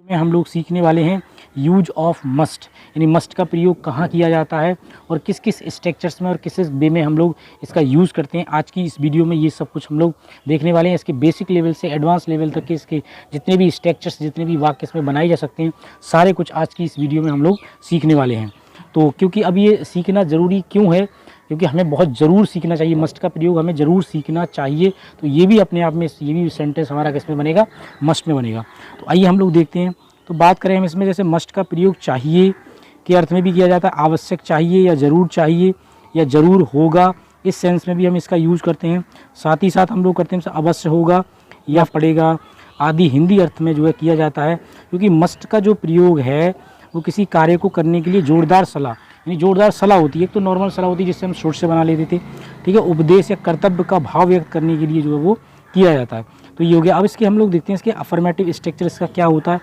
में हम लोग सीखने वाले हैं यूज ऑफ मस्ट, यानी मस्ट का प्रयोग कहाँ किया जाता है और किस किस स्ट्रक्चर्स में और किस किस वे में हम लोग इसका यूज़ करते हैं। आज की इस वीडियो में ये सब कुछ हम लोग देखने वाले हैं। इसके बेसिक लेवल से एडवांस लेवल तक के इसके जितने भी स्ट्रक्चर्स, जितने भी वाक्य इसमें बनाए जा सकते हैं, सारे कुछ आज की इस वीडियो में हम लोग सीखने वाले हैं। तो क्योंकि अब ये सीखना ज़रूरी क्यों है, क्योंकि हमें बहुत ज़रूर सीखना चाहिए, मस्ट का प्रयोग हमें ज़रूर सीखना चाहिए। तो ये भी अपने आप में, ये भी सेंटेंस हमारा किस में बनेगा, मस्ट में बनेगा। तो आइए हम लोग देखते हैं। तो बात करें हम इसमें, जैसे मस्ट का प्रयोग चाहिए के अर्थ में भी किया जाता है, आवश्यक चाहिए या ज़रूर चाहिए या ज़रूर होगा, इस सेंस में भी हम इसका यूज़ करते हैं। साथ ही साथ हम लोग करते हैं अवश्य होगा या पड़ेगा आदि हिंदी अर्थ में जो है किया जाता है। क्योंकि मस्ट का जो प्रयोग है वो किसी कार्य को करने के लिए जोरदार सलाह, यानी जोरदार सलाह होती है। एक तो नॉर्मल सलाह होती है जिससे हम शॉर्ट से बना लेते थे, ठीक है। उपदेश या कर्तव्य का भाव व्यक्त करने के लिए जो है वो किया जाता है। तो ये हो गया। अब इसके हम लोग देखते हैं इसके अफर्मेटिव स्ट्रक्चर इसका क्या होता है।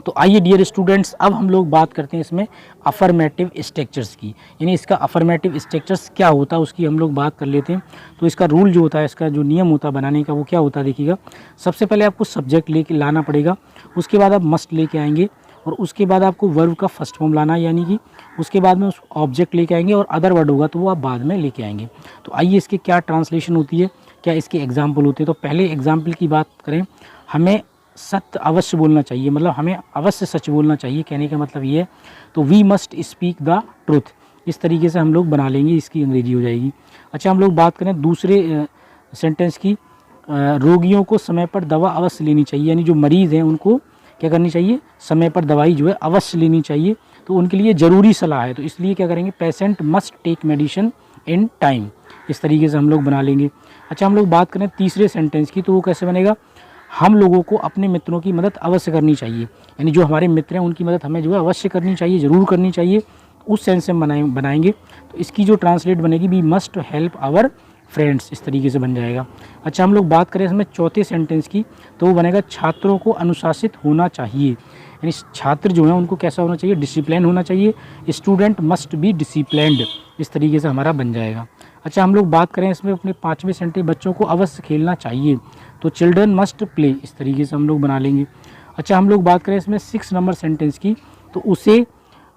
तो आइए डियर स्टूडेंट्स, अब हम लोग बात करते हैं इसमें अफर्मेटिव स्ट्रक्चर्स की, यानी इसका अफर्मेटिव स्ट्रक्चर्स क्या होता है उसकी हम लोग बात कर लेते हैं। तो इसका रूल जो होता है, इसका जो नियम होता है बनाने का, वो क्या होता है देखिएगा। सबसे पहले आपको सब्जेक्ट लेके लाना पड़ेगा, उसके बाद आप मस्ट लेके आएंगे और उसके बाद आपको वर्ब का फर्स्ट फॉर्म लाना है, यानी कि उसके बाद में उस ऑब्जेक्ट लेके आएंगे और अदर वर्ड होगा तो वो आप बाद में लेके आएंगे। तो आइए इसके क्या ट्रांसलेशन होती है, क्या इसके एग्जाम्पल होते हैं। तो पहले एग्जाम्पल की बात करें, हमें सत्य अवश्य बोलना चाहिए, मतलब हमें अवश्य सच बोलना चाहिए, कहने का मतलब ये है। तो we must speak the truth, इस तरीके से हम लोग बना लेंगे, इसकी अंग्रेजी हो जाएगी। अच्छा, हम लोग बात करें दूसरे सेंटेंस की, रोगियों को समय पर दवा अवश्य लेनी चाहिए, यानी जो मरीज़ हैं उनको क्या करनी चाहिए, समय पर दवाई जो है अवश्य लेनी चाहिए। तो उनके लिए ज़रूरी सलाह है, तो इसलिए क्या करेंगे, patient must take medicine in time, इस तरीके से हम लोग बना लेंगे। अच्छा, हम लोग बात करें तीसरे सेंटेंस की, तो वो कैसे बनेगा, हम लोगों को अपने मित्रों की मदद अवश्य करनी चाहिए, यानी जो हमारे मित्र हैं उनकी मदद हमें जो है अवश्य करनी चाहिए, ज़रूर करनी चाहिए, उस सेंस से हम बनाएंगे। तो इसकी जो ट्रांसलेट बनेगी, we must help our friends, इस तरीके से बन जाएगा। अच्छा, हम लोग बात करें इसमें चौथे सेंटेंस की, तो वो बनेगा छात्रों को अनुशासित होना चाहिए, यानी छात्र जो है उनको कैसा होना चाहिए, डिसिप्लिन होना चाहिए। स्टूडेंट मस्ट बी डिसिप्लिन्ड, इस तरीके से हमारा बन जाएगा। अच्छा, हम लोग बात करें इसमें अपने पाँचवें सेंटेंस, बच्चों को अवश्य खेलना चाहिए, तो चिल्ड्रन मस्ट प्ले, इस तरीके से हम लोग बना लेंगे। अच्छा, हम लोग बात करें इसमें 6 नंबर सेंटेंस की, तो उसे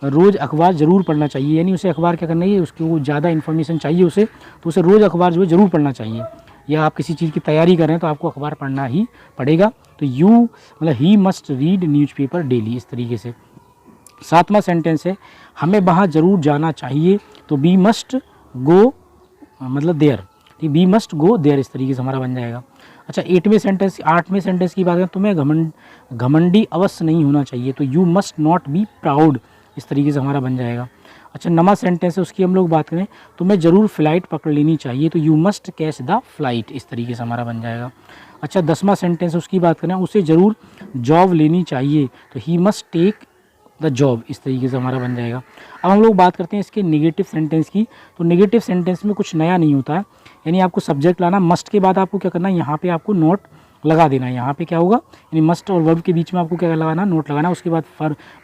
रोज़ अखबार ज़रूर पढ़ना चाहिए, यानी उसे अखबार क्या करना है, उसकी वो ज़्यादा इन्फॉर्मेशन चाहिए उसे, तो उसे रोज़ अखबार जो है ज़रूर पढ़ना चाहिए। या आप किसी चीज़ की तैयारी कर रहे हैं तो आपको अखबार पढ़ना ही पड़ेगा। तो यू मतलब he must read newspaper daily, इस तरीके से। 7वां सेंटेंस है, हमें वहाँ ज़रूर जाना चाहिए, तो बी मस्ट गो मतलब there, we must go there, इस तरीके से हमारा बन जाएगा। अच्छा, 8वें सेंटेंस की बात करें, तुम्हें घमंडी अवश्य नहीं होना चाहिए, तो you must not be proud, इस तरीके से हमारा बन जाएगा। अच्छा, 9वां सेंटेंस है, उसकी हम लोग बात करें, तुम्हें ज़रूर फ़्लाइट पकड़ लेनी चाहिए, तो you must catch the flight, इस तरीके से हमारा बन जाएगा। अच्छा, 10वां सेंटेंस उसकी बात करें, उसे ज़रूर जॉब लेनी चाहिए, तो he must take the job, इस तरीके से हमारा बन जाएगा। अब हम लोग बात करते हैं इसके नेगेटिव सेंटेंस की। तो नेगेटिव सेंटेंस में कुछ नया नहीं होता है, यानी आपको सब्जेक्ट लाना, मस्ट के बाद आपको क्या करना है, यहाँ पे आपको नोट लगा देना है। यहाँ पे क्या होगा, यानी मस्ट और वर्ब के बीच में आपको क्या लगाना, नोट लगाना। उसके बाद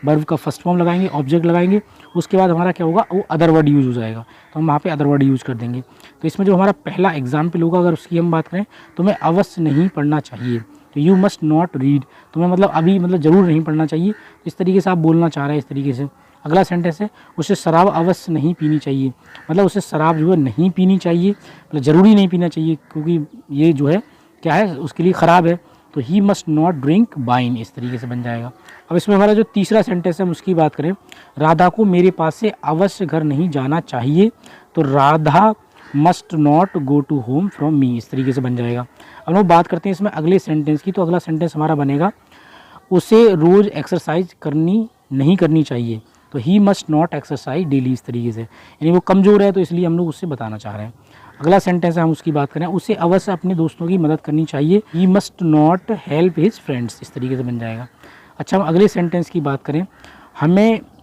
वर्ब का फर्स्ट फॉर्म लगाएंगे, ऑब्जेक्ट लगाएंगे, उसके बाद हमारा क्या होगा, वो अदर वर्ड यूज़ हो जाएगा, तो हम वहाँ पे अदर वर्ड यूज़ कर देंगे। तो इसमें जो हमारा पहला एग्जाम्पल होगा, अगर उसकी हम बात करें, तुम्हें अवश्य नहीं पढ़ना चाहिए, तो यू मस्ट नॉट रीड, तुम्हें मतलब अभी मतलब ज़रूर नहीं पढ़ना चाहिए, इस तरीके से आप बोलना चाह रहे हैं, इस तरीके से। अगला सेंटेंस है, उसे शराब अवश्य नहीं पीनी चाहिए, मतलब उसे शराब जो है नहीं पीनी चाहिए, मतलब ज़रूरी नहीं पीना चाहिए, क्योंकि ये जो है क्या है, उसके लिए ख़राब है, तो he must not drink wine, इस तरीके से बन जाएगा। अब इसमें हमारा जो तीसरा सेंटेंस है हम उसकी बात करें, राधा को मेरे पास से अवश्य घर नहीं जाना चाहिए, तो Radha must not go to home from me, इस तरीके से बन जाएगा। अब हम बात करते हैं इसमें अगले सेंटेंस की, तो अगला सेंटेंस हमारा बनेगा, उसे रोज़ एक्सरसाइज नहीं करनी चाहिए, तो he must not exercise daily, इस तरीके से, यानी वो कमज़ोर है तो इसलिए हम लोग उससे बताना चाह रहे हैं। अगला सेंटेंस है, हम उसकी बात करें, उसे अवश्य अपने दोस्तों की मदद करनी चाहिए, he must not help his friends, इस तरीके से बन जाएगा। अच्छा, हम अगले सेंटेंस की बात करें,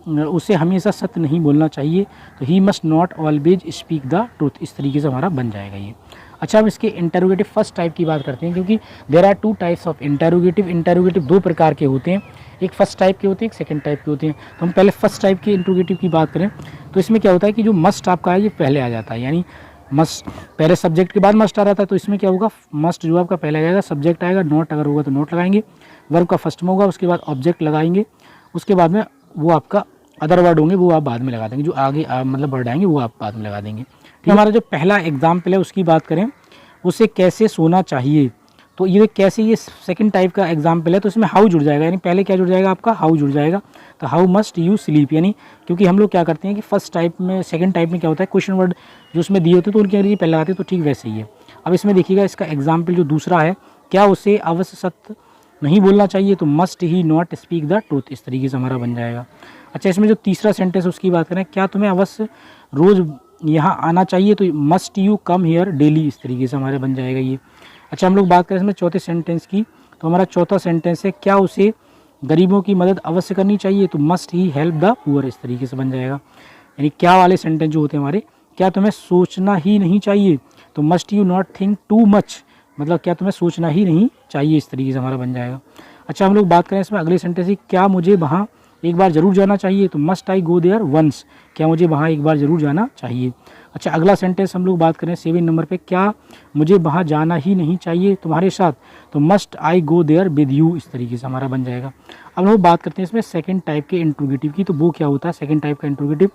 उसे हमेशा सत्य नहीं बोलना चाहिए, तो he must not always speak the truth, इस तरीके से हमारा बन जाएगा ये। अच्छा, हम इसके इंटरोगेटिव फर्स्ट टाइप की बात करते हैं, क्योंकि there are 2 types of interrogative 2 प्रकार के होते हैं, एक फर्स्ट टाइप के होते हैं, एक सेकंड टाइप के होते हैं। तो हम पहले फर्स्ट टाइप के इंटरोगेटिव की बात करें, तो इसमें क्या होता है कि जो मस्ट आपका है ये पहले आ जाता है, यानी मस्ट पहले सब्जेक्ट के बाद मस्ट आ रहा था, तो इसमें क्या होगा, मस्ट जो आपका पहले आ जाएगा, सब्जेक्ट आएगा, नोट अगर होगा तो नोट लगाएंगे, वर्ब का फर्स्ट में होगा, उसके बाद ऑब्जेक्ट लगाएंगे, उसके बाद में वो आपका अदर वर्ड होंगे वो आप बाद में लगा देंगे, जो आगे मतलब वर्ड आएंगे वो आप बाद में लगा देंगे। ठीक है, हमारा जो पहला एग्जाम्पल है उसकी बात करें, उसे कैसे सोना चाहिए, तो ये कैसे, ये सेकंड टाइप का एग्जाम्पल है, तो इसमें हाउ जुड़ जाएगा, यानी पहले क्या जुड़ जाएगा आपका, हाउ जुड़ जाएगा। तो हाउ मस्ट यू स्लीप, यानी क्योंकि हम लोग क्या करते हैं कि फर्स्ट टाइप में सेकंड टाइप में क्या होता है, क्वेश्चन वर्ड जो उसमें दिए होते हैं तो उनकी अंग्रेजी पहले लगाते हैं, तो ठीक वैसे ही है। अब इसमें देखिएगा इसका एग्जाम्पल जो दूसरा है, क्या उसे अवश्य सत्य नहीं बोलना चाहिए, तो must he not speak the truth, इस तरीके से हमारा बन जाएगा। अच्छा, इसमें जो तीसरा सेंटेंस उसकी बात करें, क्या तुम्हें अवश्य रोज़ यहाँ आना चाहिए, तो must you come here daily, इस तरीके से हमारे बन जाएगा ये। अच्छा, हम लोग बात करें इसमें चौथे सेंटेंस की, तो हमारा चौथा सेंटेंस है, क्या उसे गरीबों की मदद अवश्य करनी चाहिए, तो must he help the poor, इस तरीके से बन जाएगा। यानी क्या वाले सेंटेंस जो होते हैं हमारे, क्या तुम्हें सोचना ही नहीं चाहिए, तो must you not think too much, मतलब क्या तुम्हें सोचना ही नहीं चाहिए, इस तरीके से हमारा बन जाएगा। अच्छा, हम लोग बात करें इसमें अगले सेंटेंस की, क्या मुझे वहाँ एक बार ज़रूर जाना चाहिए, तो must I go there once, क्या मुझे वहाँ एक बार ज़रूर जाना चाहिए। अच्छा, अगला सेंटेंस हम लोग बात करें 7 नंबर पे, क्या मुझे वहाँ जाना ही नहीं चाहिए तुम्हारे साथ, तो must I go there with you, इस तरीके से हमारा बन जाएगा। अब हम लोग बात करते हैं इसमें सेकंड टाइप के इंट्रोगेटिव की, तो वो क्या होता है सेकंड टाइप का इंट्रोगेटिव,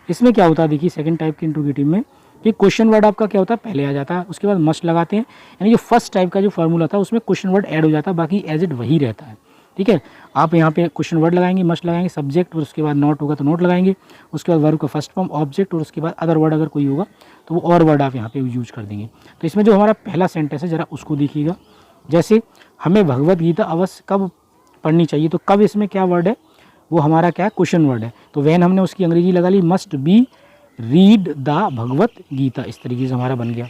इसमें क्या होता है देखिए, सेकंड टाइप के इंट्रोगेटिव में कि क्वेश्चन वर्ड आपका क्या होता है, पहले आ जाता है, उसके बाद मस्ट लगाते हैं, यानी जो फर्स्ट टाइप का जो फॉर्मूला था उसमें क्वेश्चन वर्ड ऐड हो जाता है, बाकी एज इट वही रहता है। ठीक है, आप यहाँ पे क्वेश्चन वर्ड लगाएंगे, मस्ट लगाएंगे, सब्जेक्ट, और उसके बाद नॉट होगा तो नॉट लगाएंगे, उसके बाद वर्ब का फर्स्ट फॉर्म ऑब्जेक्ट, और उसके बाद अदर वर्ड अगर कोई होगा तो वो और वर्ड आप यहाँ पे यूज कर देंगे। तो इसमें जो हमारा पहला सेंटेंस है जरा उसको देखिएगा, जैसे हमें भगवत गीता अवश्य कब पढ़नी चाहिए, तो कब इसमें क्या वर्ड है, वो हमारा क्या है, क्वेश्चन वर्ड है, तो वैन हमने उसकी अंग्रेजी लगा ली, must be read the Bhagavad Gita, इस तरीके से हमारा बन गया।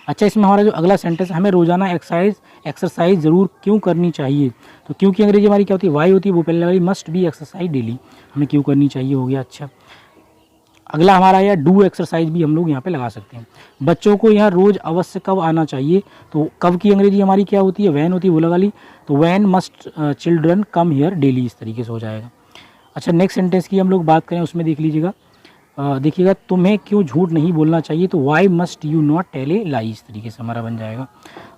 अच्छा, इसमें हमारा जो अगला सेंटेंस है, हमें रोजाना एक्सरसाइज ज़रूर क्यों करनी चाहिए, तो क्यों की अंग्रेजी हमारी क्या होती है, वाई होती है, वो पहले लगा ली, मस्ट बी एक्सरसाइज डेली, हमें क्यों करनी चाहिए हो गया। अच्छा, अगला हमारा यह डू एक्सरसाइज भी हम लोग यहाँ पे लगा सकते हैं। बच्चों को यहाँ रोज़ अवश्य कब आना चाहिए, तो कब की अंग्रेजी हमारी क्या होती है, वैन होती है, वो लगा ली, तो when must children come here daily, इस तरीके से हो जाएगा। अच्छा, नेक्स्ट सेंटेंस की हम लोग बात करें, उसमें देख लीजिएगा, देखिएगा, तुम्हें क्यों झूठ नहीं बोलना चाहिए, तो why must you not tell a lie, इस तरीके से हमारा बन जाएगा।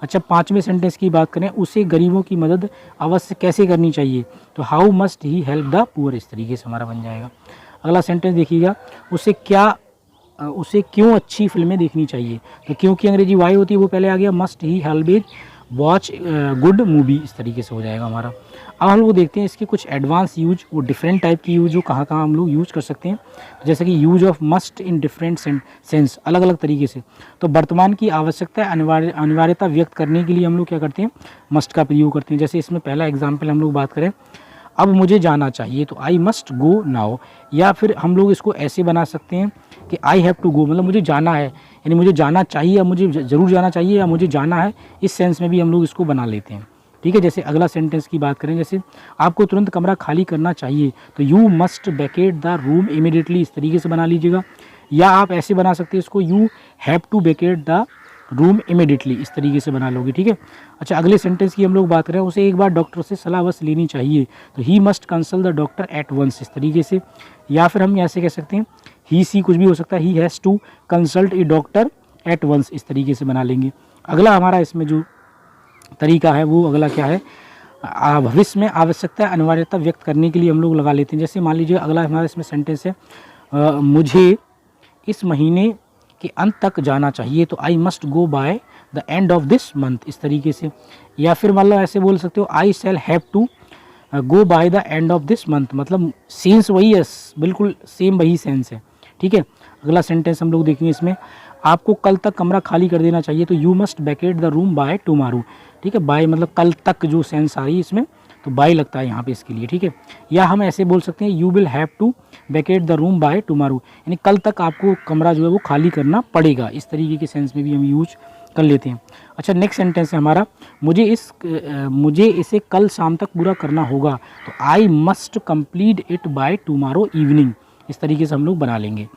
अच्छा, पाँचवें सेंटेंस की बात करें, उसे गरीबों की मदद अवश्य कैसे करनी चाहिए, तो how must he help the poor, इस तरीके से हमारा बन जाएगा। अगला सेंटेंस देखिएगा, उसे क्यों अच्छी फिल्में देखनी चाहिए, तो क्यों की अंग्रेजी वाई होती है, वो पहले आ गया, मस्ट ही ऑलवेज वॉच गुड मूवी, इस तरीके से हो जाएगा हमारा। अब हम लोग देखते हैं इसके कुछ एडवांस यूज, वो डिफरेंट टाइप की यूज, जो कहाँ कहाँ हम लोग यूज कर सकते हैं, जैसे कि use of must in different sense, अलग अलग तरीके से। तो वर्तमान की आवश्यकता अनिवार्यता व्यक्त करने के लिए हम लोग क्या करते हैं, मस्ट का प्रयोग करते हैं। जैसे इसमें पहला एग्जाम्पल हम लोग बात करें, अब मुझे जाना चाहिए, तो आई मस्ट गो नाउ, या फिर हम लोग इसको ऐसे बना सकते हैं कि आई हैव टू गो, मतलब मुझे जाना है, यानी मुझे जाना चाहिए, या मुझे ज़रूर जाना चाहिए, या मुझे जाना है, इस सेंस में भी हम लोग इसको बना लेते हैं। ठीक है, जैसे अगला सेंटेंस की बात करें, जैसे आपको तुरंत कमरा खाली करना चाहिए, तो you must Venkat the room immediately, इस तरीके से बना लीजिएगा। या आप ऐसे बना सकते हैं इसको, you have to vacate the room immediately, इस तरीके से बना लोगे। ठीक है। अच्छा, अगले सेंटेंस की हम लोग बात करें, उसे एक बार डॉक्टर से सलाह बस लेनी चाहिए, तो he must consult the doctor at once, इस तरीके से। या फिर हम ऐसे कह सकते हैं, ही सी कुछ भी हो सकता है, he has to consult a doctor at once, इस तरीके से बना लेंगे। अगला हमारा इसमें जो तरीका है वो अगला क्या है, भविष्य में आवश्यकता अनिवार्यता व्यक्त करने के लिए हम लोग लगा लेते हैं। जैसे मान लीजिए अगला हमारा इसमें सेंटेंस है, मुझे इस महीने के अंत तक जाना चाहिए, तो I must go by the end of this month, इस तरीके से। या फिर मतलब ऐसे बोल सकते हो, I shall have to go by the end of this month, मतलब सेंस वही है, बिल्कुल सेम वही सेंस है। ठीक है। अगला सेंटेंस हम लोग देखेंगे इसमें, आपको कल तक कमरा खाली कर देना चाहिए, तो you must Venkat the room by tomorrow. ठीक है, बाय मतलब कल तक जो सेंस आ रही है इसमें, तो बाय लगता है यहाँ पे इसके लिए। ठीक है। या हम ऐसे बोल सकते हैं, you will have to vacate the room by tomorrow, यानी कल तक आपको कमरा जो है वो खाली करना पड़ेगा, इस तरीके के सेंस में भी हम यूज कर लेते हैं। अच्छा, नेक्स्ट सेंटेंस है हमारा, मुझे इसे कल शाम तक पूरा करना होगा, तो I must complete it by tomorrow evening, इस तरीके से हम लोग बना लेंगे।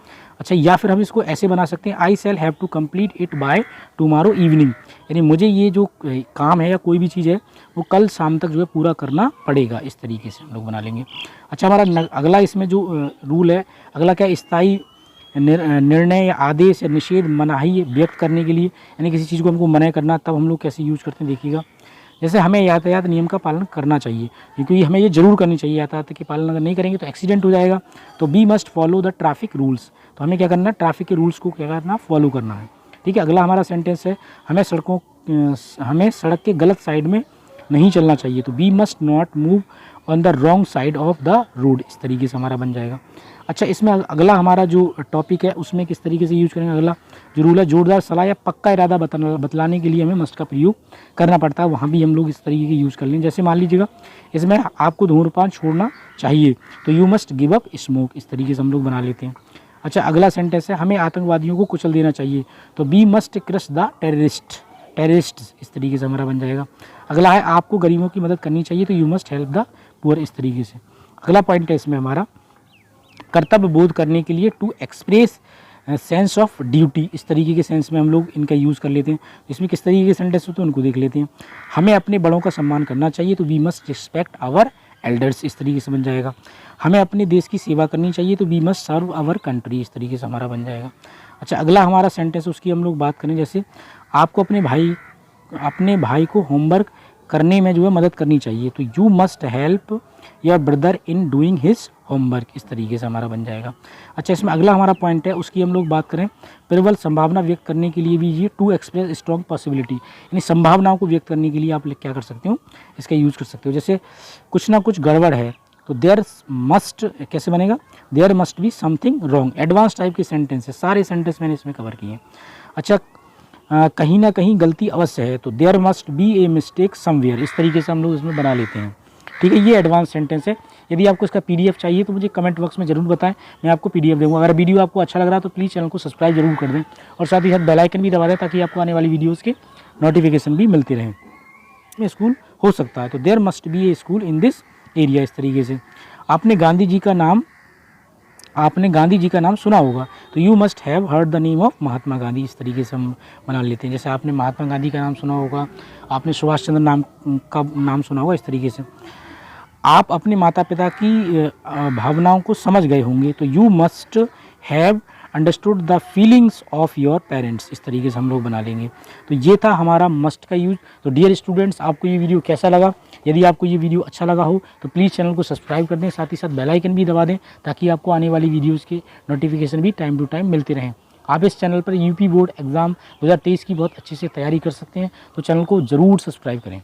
अच्छा, या फिर हम इसको ऐसे बना सकते हैं, I shall have to complete it by tomorrow evening, यानी मुझे ये जो काम है या कोई भी चीज़ है वो कल शाम तक जो है पूरा करना पड़ेगा, इस तरीके से हम लोग बना लेंगे। अच्छा, हमारा अगला इसमें जो रूल है, अगला क्या, स्थायी निर्णय या आदेश या निषेध मनाही व्यक्त करने के लिए, यानी किसी चीज़ को हमको मना करना, तब हम लोग कैसे यूज करते हैं देखिएगा। जैसे हमें यातायात नियम का पालन करना चाहिए, क्योंकि हमें ये जरूर करनी चाहिए, यातायात के पालन अगर नहीं करेंगे तो एक्सीडेंट हो जाएगा। तो we must follow the traffic rules, तो हमें क्या करना है, ट्रैफिक के रूल्स को क्या करना, फॉलो करना है। ठीक है, अगला हमारा सेंटेंस है, हमें सड़क के गलत साइड में नहीं चलना चाहिए, तो we must not move on the wrong side of the road, इस तरीके से हमारा बन जाएगा। अच्छा, इसमें अगला हमारा जो टॉपिक है उसमें किस तरीके से यूज करेंगे, अगला जो रूल है, जोरदार सलाह या पक्का इरादा बतलाने के लिए हमें मस्ट का प्रयोग करना पड़ता है, वहाँ भी हम लोग इस तरीके के यूज़ कर लें। जैसे मान लीजिएगा इसमें आपको धूम्रपान छोड़ना चाहिए, तो you must give up smoke, इस तरीके से हम लोग बना लेते हैं। अच्छा, अगला सेंटेंस है, हमें आतंकवादियों को कुचल देना चाहिए, तो we must crush the terrorist, इस तरीके से हमारा बन जाएगा। अगला है, आपको गरीबों की मदद करनी चाहिए, तो you must help the poor, इस तरीके से। अगला पॉइंट है इसमें हमारा, कर्तव्य बोध करने के लिए, to express sense of duty, इस तरीके के सेंस में हम लोग इनका यूज़ कर लेते हैं। इसमें किस तरीके के सेंटेंस होते हैं उनको देख लेते हैं। हमें अपने बड़ों का सम्मान करना चाहिए, तो we must respect our elders, इस तरीके से बन जाएगा। हमें अपने देश की सेवा करनी चाहिए, तो we must serve our country, इस तरीके से हमारा बन जाएगा। अच्छा, अगला हमारा सेंटेंस, उसकी हम लोग बात करें, जैसे आपको अपने भाई को होमवर्क करने में जो है मदद करनी चाहिए, तो you must help your brother in doing his homework, इस तरीके से हमारा बन जाएगा। अच्छा, इसमें अगला हमारा पॉइंट है, उसकी हम लोग बात करें, प्रबल संभावना व्यक्त करने के लिए भी ये टू एक्सप्रेस स्ट्रॉन्ग पॉसिबिलिटी, यानी संभावनाओं को व्यक्त करने के लिए आप क्या कर सकते हो, इसका यूज़ कर सकते हो। जैसे कुछ ना कुछ गड़बड़ है, तो देयर मस्ट कैसे बनेगा, there must be something wrong, advance type के सेंटेंस है, सारे सेंटेंस मैंने इसमें कवर किए हैं। अच्छा, कहीं ना कहीं गलती अवश्य है, तो there must be a mistake somewhere, इस तरीके से हम लोग इसमें बना लेते हैं। ठीक है, ये एडवांस सेंटेंस है। यदि आपको इसका पीडीएफ चाहिए तो मुझे कमेंट बॉक्स में जरूर बताएं, मैं आपको पीडीएफ दूंगा। अगर वीडियो आपको अच्छा लग रहा है तो प्लीज़ चैनल को सब्सक्राइब जरूर कर दें, और साथ ही साथ बेल आइकन भी दबा दें, ताकि आपको आने वाली वीडियोज़ के नोटिफिकेशन भी मिलते रहें। में स्कूल हो सकता है, तो there must be a school in this area, इस तरीके से। आपने गांधी जी का नाम सुना होगा, तो you must have heard the name of Mahatma Gandhi, इस तरीके से हम बना लेते हैं। जैसे आपने महात्मा गांधी का नाम सुना होगा, आपने सुभाष चंद्र का नाम सुना होगा, इस तरीके से। आप अपने माता पिता की भावनाओं को समझ गए होंगे, तो you must have understood the feelings of your parents, इस तरीके से हम लोग बना लेंगे। तो ये था हमारा मस्ट का यूज। तो डियर स्टूडेंट्स, आपको ये वीडियो कैसा लगा? यदि आपको ये वीडियो अच्छा लगा हो तो प्लीज़ चैनल को सब्सक्राइब कर दें, साथ ही साथ बेल आइकन भी दबा दें, ताकि आपको आने वाली वीडियोज़ के नोटिफिकेशन भी टाइम टू टाइम मिलते रहें। आप इस चैनल पर यूपी बोर्ड एग्ज़ाम 2023 की बहुत अच्छे से तैयारी कर सकते हैं, तो चैनल को ज़रूर सब्सक्राइब करें।